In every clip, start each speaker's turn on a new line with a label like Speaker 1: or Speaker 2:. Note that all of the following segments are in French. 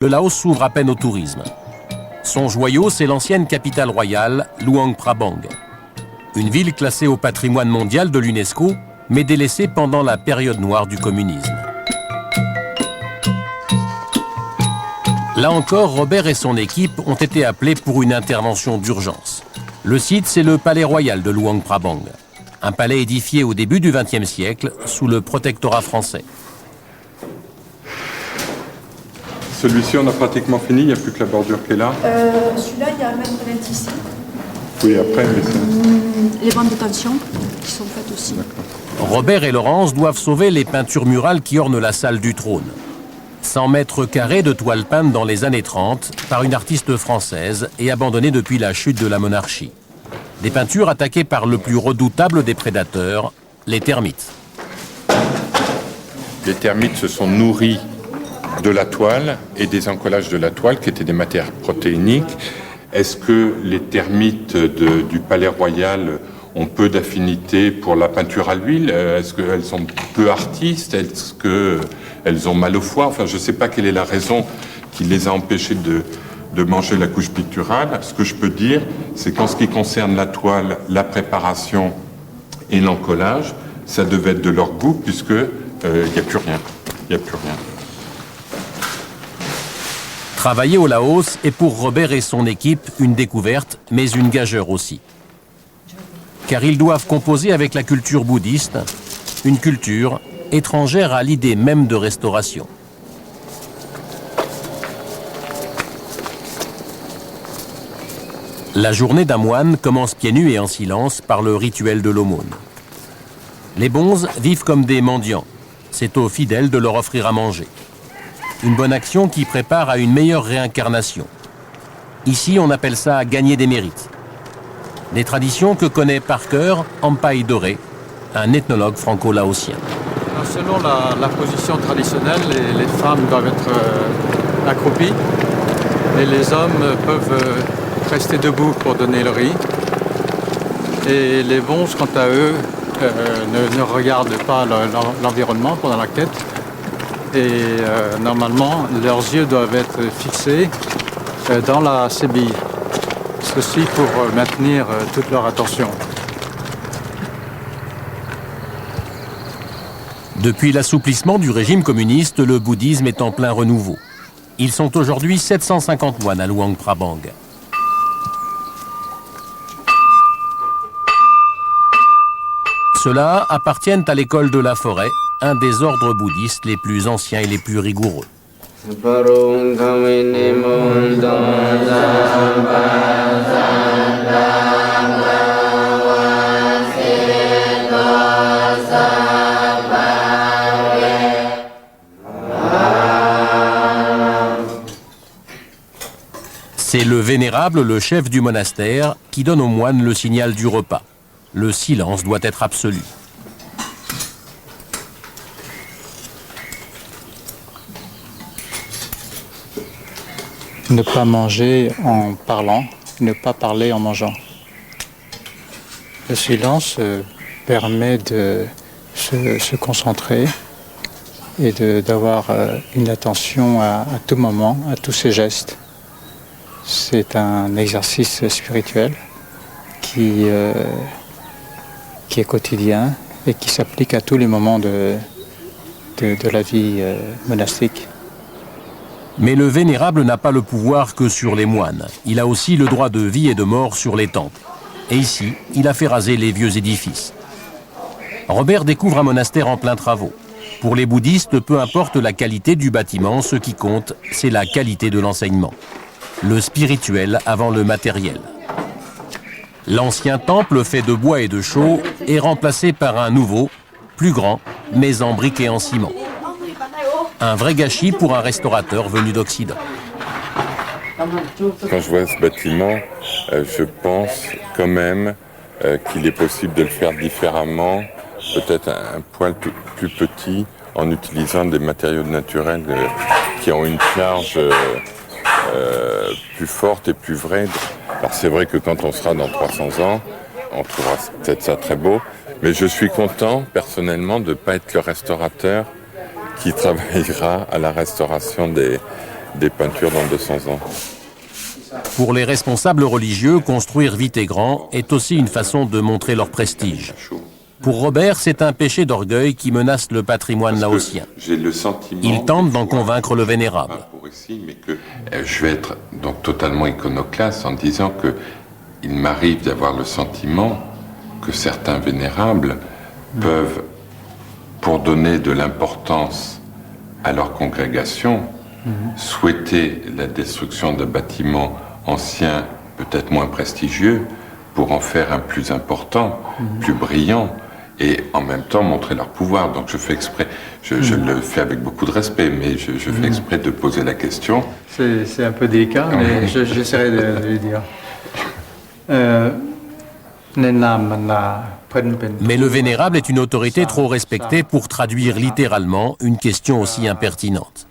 Speaker 1: le Laos s'ouvre à peine au tourisme. Son joyau, c'est l'ancienne capitale royale, Luang Prabang. Une ville classée au patrimoine mondial de l'UNESCO, mais délaissée pendant la période noire du communisme. Là encore, Robert et son équipe ont été appelés pour une intervention d'urgence. Le site, c'est le palais royal de Luang Prabang, un palais édifié au début du XXe siècle sous le protectorat français.
Speaker 2: Celui-ci, on a pratiquement fini, il n'y a plus que la bordure qui est là.
Speaker 3: Celui-là, il y a 1,20 m ici.
Speaker 2: Oui, après, mais c'est...
Speaker 3: Les bandes de tension qui sont faites aussi.
Speaker 1: Robert et Laurence doivent sauver les peintures murales qui ornent la salle du trône. 100 mètres carrés de toiles peintes dans les années 30 par une artiste française et abandonnées depuis la chute de la monarchie. Des peintures attaquées par le plus redoutable des prédateurs, les termites.
Speaker 2: Les termites se sont nourris de la toile et des encollages de la toile qui étaient des matières protéiniques. Est-ce que les termites du palais royal ont peu d'affinité pour la peinture à l'huile? Est-ce qu'elles sont peu artistes? Est-ce qu'elles ont mal au foie? Enfin, je ne sais pas quelle est la raison qui les a empêchées de manger la couche picturale. Ce que je peux dire, c'est qu'en ce qui concerne la toile, la préparation et l'encollage, ça devait être de leur goût puisque il n'y a plus rien. Il n'y a plus rien.
Speaker 1: Travailler au Laos est pour Robert et son équipe une découverte, mais une gageure aussi. Car ils doivent composer avec la culture bouddhiste, une culture étrangère à l'idée même de restauration. La journée d'un moine commence pieds nus et en silence par le rituel de l'aumône. Les bonzes vivent comme des mendiants. C'est aux fidèles de leur offrir à manger. Une bonne action qui prépare à une meilleure réincarnation. Ici, on appelle ça gagner des mérites. Des traditions que connaît par cœur Ampai Doré, un ethnologue franco-laotien.
Speaker 4: Selon la position traditionnelle, les femmes doivent être accroupies et les hommes peuvent rester debout pour donner le riz. Et les bonzes, quant à eux, ne regardent pas l'environnement pendant la quête. Et normalement, leurs yeux doivent être fixés dans la sébille. Ceci pour maintenir toute leur attention.
Speaker 1: Depuis l'assouplissement du régime communiste, le bouddhisme est en plein renouveau. Ils sont aujourd'hui 750 moines à Luang Prabang. Ceux-là appartiennent à l'école de la forêt, un des ordres bouddhistes les plus anciens et les plus rigoureux. C'est le vénérable, le chef du monastère, qui donne aux moines le signal du repas. Le silence doit être absolu.
Speaker 4: Ne pas manger en parlant, ne pas parler en mangeant. Le silence permet de se concentrer et d'avoir une attention à tout moment, à tous ses gestes. C'est un exercice spirituel qui est quotidien et qui s'applique à tous les moments de la vie monastique.
Speaker 1: Mais le vénérable n'a pas le pouvoir que sur les moines. Il a aussi le droit de vie et de mort sur les temples. Et ici, il a fait raser les vieux édifices. Robert découvre un monastère en plein travaux. Pour les bouddhistes, peu importe la qualité du bâtiment, ce qui compte, c'est la qualité de l'enseignement. Le spirituel avant le matériel. L'ancien temple fait de bois et de chaux est remplacé par un nouveau, plus grand, mais en briques et en ciment. Un vrai gâchis pour un restaurateur venu d'Occident.
Speaker 2: Quand je vois ce bâtiment, je pense quand même qu'il est possible de le faire différemment, peut-être un poil plus petit, en utilisant des matériaux naturels qui ont une charge plus forte et plus vraie. Alors c'est vrai que quand on sera dans 300 ans, on trouvera peut-être ça très beau, mais je suis content personnellement de ne pas être le restaurateur qui travaillera à la restauration des peintures dans 200 ans.
Speaker 1: Pour les responsables religieux, construire vite et grand est aussi une façon de montrer leur prestige. Pour Robert, c'est un péché d'orgueil qui menace le patrimoine laotien. Il tente d'en convaincre le vénérable.
Speaker 2: Je vais être donc totalement iconoclaste en disant que il m'arrive d'avoir le sentiment que certains vénérables peuvent, pour donner de l'importance à leur congrégation, souhaiter la destruction d'un bâtiment ancien, peut-être moins prestigieux, pour en faire un plus important, plus brillant, et en même temps montrer leur pouvoir. Donc je fais exprès, je le fais avec beaucoup de respect, mais je fais exprès de poser la question.
Speaker 4: C'est un peu délicat, mais j'essaierai de le dire.
Speaker 1: Mais le vénérable est une autorité trop respectée pour traduire littéralement une question aussi impertinente.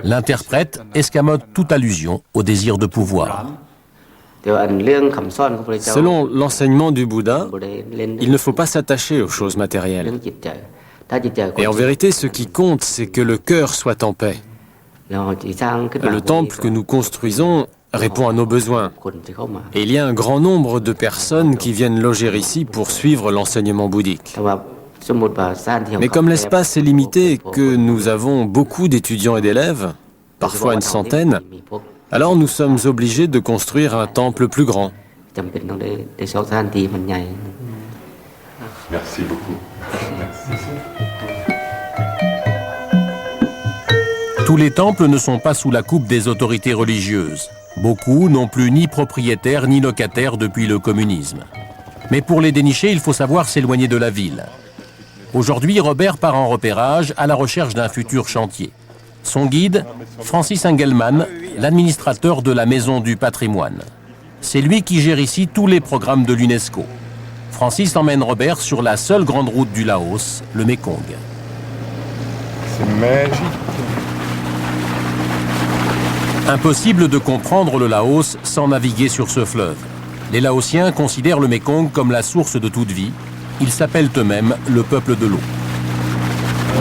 Speaker 1: L'interprète escamote toute allusion au désir de pouvoir.
Speaker 5: Selon l'enseignement du Bouddha, il ne faut pas s'attacher aux choses matérielles. Et en vérité, ce qui compte, c'est que le cœur soit en paix. Le temple que nous construisons répond à nos besoins. Et il y a un grand nombre de personnes qui viennent loger ici pour suivre l'enseignement bouddhique. Mais comme l'espace est limité et que nous avons beaucoup d'étudiants et d'élèves, parfois une centaine, alors nous sommes obligés de construire un temple plus grand.
Speaker 2: Merci beaucoup. Merci.
Speaker 1: Tous les temples ne sont pas sous la coupe des autorités religieuses. Beaucoup n'ont plus ni propriétaires ni locataires depuis le communisme. Mais pour les dénicher, il faut savoir s'éloigner de la ville. Aujourd'hui, Robert part en repérage à la recherche d'un futur chantier. Son guide, Francis Engelmann, l'administrateur de la Maison du Patrimoine. C'est lui qui gère ici tous les programmes de l'UNESCO. Francis emmène Robert sur la seule grande route du Laos, le Mékong.
Speaker 2: C'est magique.
Speaker 1: Impossible de comprendre le Laos sans naviguer sur ce fleuve. Les Laotiens considèrent le Mékong comme la source de toute vie. Ils s'appellent eux-mêmes le peuple de l'eau.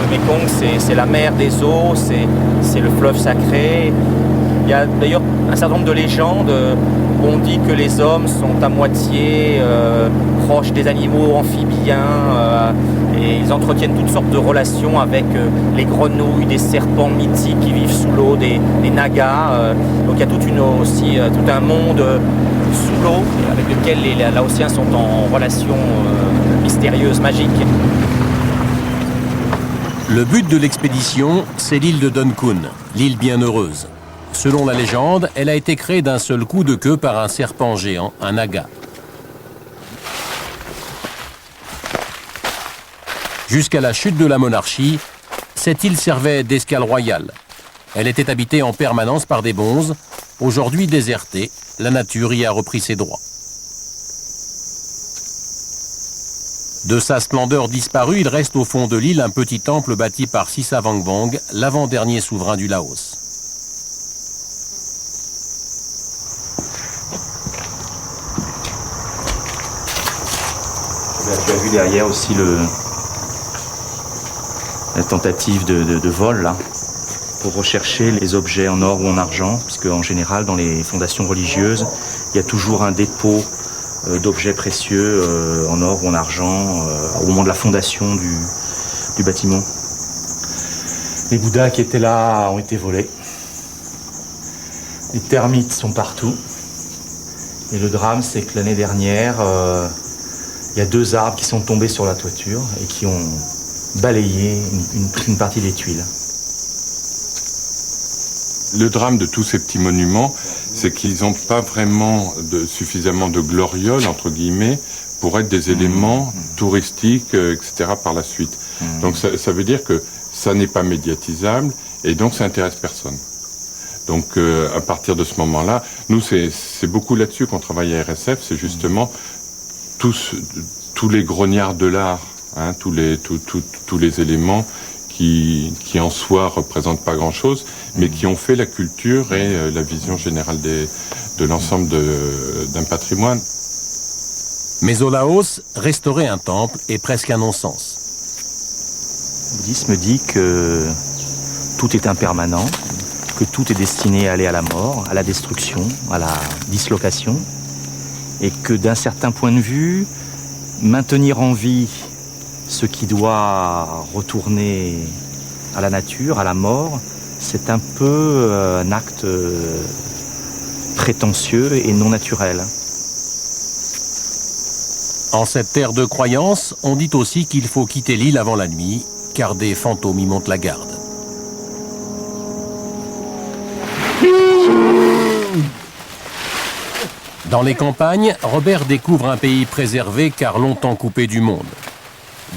Speaker 6: Le Mékong, c'est la mer des eaux, c'est le fleuve sacré. Il y a d'ailleurs un certain nombre de légendes où on dit que les hommes sont à moitié proches des animaux amphibiens et ils entretiennent toutes sortes de relations avec les grenouilles, des serpents mythiques qui vivent sous l'eau, des nagas. Donc il y a tout un monde sous l'eau avec lequel les Laotiens sont en relation mystérieuse, magique.
Speaker 1: Le but de l'expédition, c'est l'île de Don Kun, l'île bienheureuse. Selon la légende, elle a été créée d'un seul coup de queue par un serpent géant, un naga. Jusqu'à la chute de la monarchie, cette île servait d'escale royale. Elle était habitée en permanence par des bonzes. Aujourd'hui désertée, la nature y a repris ses droits. De sa splendeur disparue, il reste au fond de l'île un petit temple bâti par Sisa Wangbong, l'avant-dernier souverain du Laos.
Speaker 6: Tu as vu derrière aussi la tentative de vol là, pour rechercher les objets en or ou en argent, puisque en général dans les fondations religieuses, il y a toujours un dépôt d'objets précieux en or ou en argent au moment de la fondation du bâtiment. Les Bouddhas qui étaient là ont été volés. Les termites sont partout. Et le drame, c'est que l'année dernière, il y a 2 arbres qui sont tombés sur la toiture et qui ont balayé une partie des tuiles.
Speaker 2: Le drame de tous ces petits monuments, c'est qu'ils n'ont pas vraiment suffisamment de glorioles, entre guillemets, pour être des éléments touristiques, etc. par la suite. Donc ça veut dire que ça n'est pas médiatisable et donc ça intéresse personne. Donc à partir de ce moment-là, nous c'est beaucoup là-dessus qu'on travaille à RSF, c'est justement tous les grognards de l'art, hein, tous les éléments qui en soi représentent pas grand-chose, mais qui ont fait la culture et la vision générale de l'ensemble d'un patrimoine.
Speaker 1: Mais au Laos, restaurer un temple est presque un non-sens.
Speaker 6: Le bouddhisme dit que tout est impermanent,
Speaker 7: que tout est destiné à aller à la mort, à la destruction, à la dislocation, et que d'un certain point de vue, maintenir en vie ce qui doit retourner à la nature, à la mort, c'est un peu un acte prétentieux et non naturel.
Speaker 1: En cette terre de croyance, on dit aussi qu'il faut quitter l'île avant la nuit, car des fantômes y montent la garde. Dans les campagnes, Robert découvre un pays préservé car longtemps coupé du monde.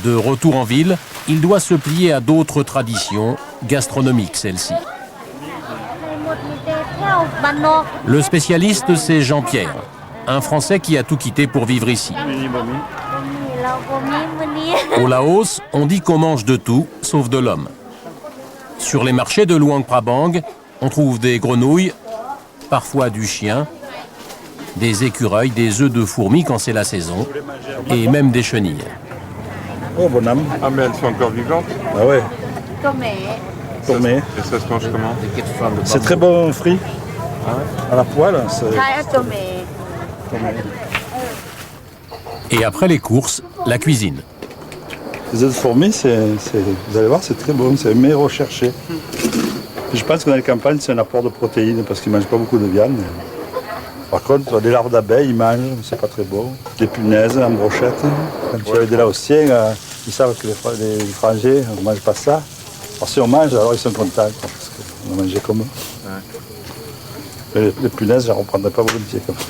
Speaker 1: De retour en ville, il doit se plier à d'autres traditions, gastronomiques celles-ci. Le spécialiste, c'est Jean-Pierre, un Français qui a tout quitté pour vivre ici. Au Laos, on dit qu'on mange de tout, sauf de l'homme. Sur les marchés de Luang Prabang, on trouve des grenouilles, parfois du chien, des écureuils, des œufs de fourmis quand c'est la saison, et même des chenilles.
Speaker 8: Oh, bon âme.
Speaker 2: Ah, mais elles sont encore vivantes?
Speaker 8: Ah ouais. Tomé.
Speaker 2: Et ça se mange comment?
Speaker 8: C'est très bon frit.
Speaker 2: Ah ouais?
Speaker 8: À la poêle.
Speaker 1: Et après les courses, la cuisine.
Speaker 8: Les œufs de fourmis, vous allez voir, c'est très bon, c'est mais recherché. Je pense que dans les campagnes, c'est un apport de protéines parce qu'ils ne mangent pas beaucoup de viande. Par contre, des larves d'abeilles, ils mangent, c'est pas très beau. Des punaises en brochette. Quand tu as des Laotiens, ils savent que les étrangers ne mangent pas ça. Alors si on mange, alors ils sont contents, parce qu'on a mangé comme eux. Ouais. Les punaises, je ne reprendrai pas volontiers comme ça.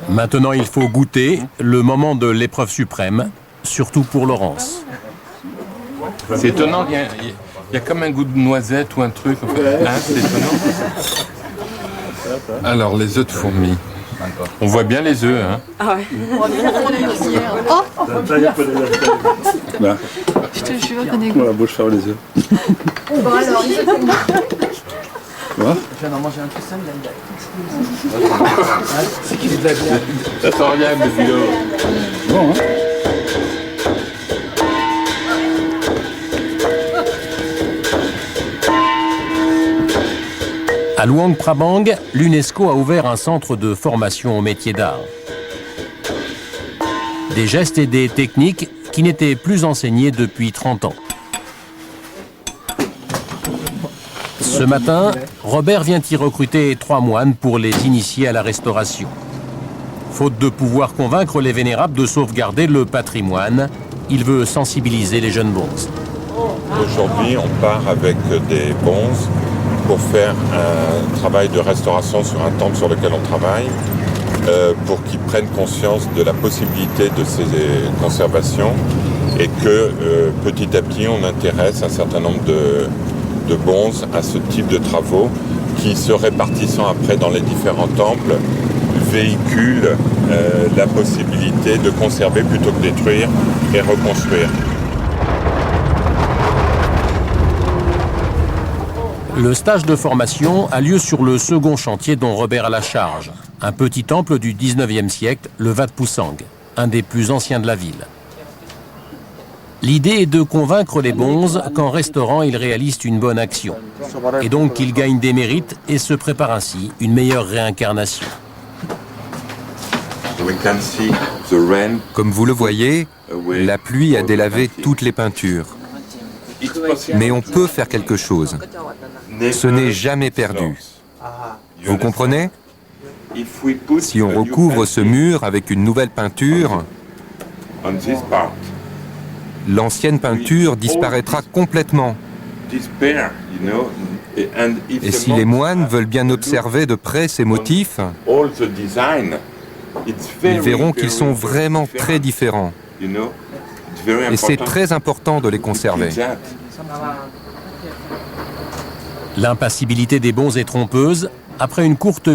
Speaker 1: Maintenant, il faut goûter le moment de l'épreuve suprême, surtout pour Laurence.
Speaker 2: C'est étonnant, il y a comme un goût de noisette ou un truc. En fait. Hein, c'est étonnant. Alors, les œufs de fourmis. On voit bien les œufs, hein?
Speaker 3: Ah ouais.
Speaker 8: Là.
Speaker 3: Je te jure qu'on est
Speaker 8: La bouche ferme les yeux.
Speaker 3: Bon alors, les œufs de
Speaker 8: Tu
Speaker 9: viens d'en manger un tout seul,
Speaker 2: C'est qui de la bière? Ça sent rien, mais
Speaker 8: bon, hein?
Speaker 1: À Luang Prabang, l'UNESCO a ouvert un centre de formation aux métiers d'art. Des gestes et des techniques qui n'étaient plus enseignés depuis 30 ans. Ce matin, Robert vient y recruter 3 moines pour les initier à la restauration. Faute de pouvoir convaincre les vénérables de sauvegarder le patrimoine, il veut sensibiliser les jeunes bonzes.
Speaker 2: Aujourd'hui, on part avec des bonzes pour faire un travail de restauration sur un temple sur lequel on travaille, pour qu'ils prennent conscience de la possibilité de ces conservations et que petit à petit on intéresse un certain nombre de bonzes à ce type de travaux qui, se répartissant après dans les différents temples, véhiculent la possibilité de conserver plutôt que détruire et reconstruire.
Speaker 1: Le stage de formation a lieu sur le second chantier dont Robert a la charge, un petit temple du 19e siècle, le Wat Pusang, un des plus anciens de la ville. L'idée est de convaincre les bonzes qu'en restaurant, ils réalisent une bonne action, et donc qu'ils gagnent des mérites et se préparent ainsi une meilleure réincarnation.
Speaker 10: Comme vous le voyez, la pluie a délavé toutes les peintures. Mais on peut faire quelque chose. Ce n'est jamais perdu. Vous comprenez? Si on recouvre ce mur avec une nouvelle peinture, l'ancienne peinture disparaîtra complètement. Et si les moines veulent bien observer de près ces motifs, ils verront qu'ils sont vraiment très différents. Et c'est très important de les conserver.
Speaker 1: L'impassibilité des bonzes est trompeuse. Après une courte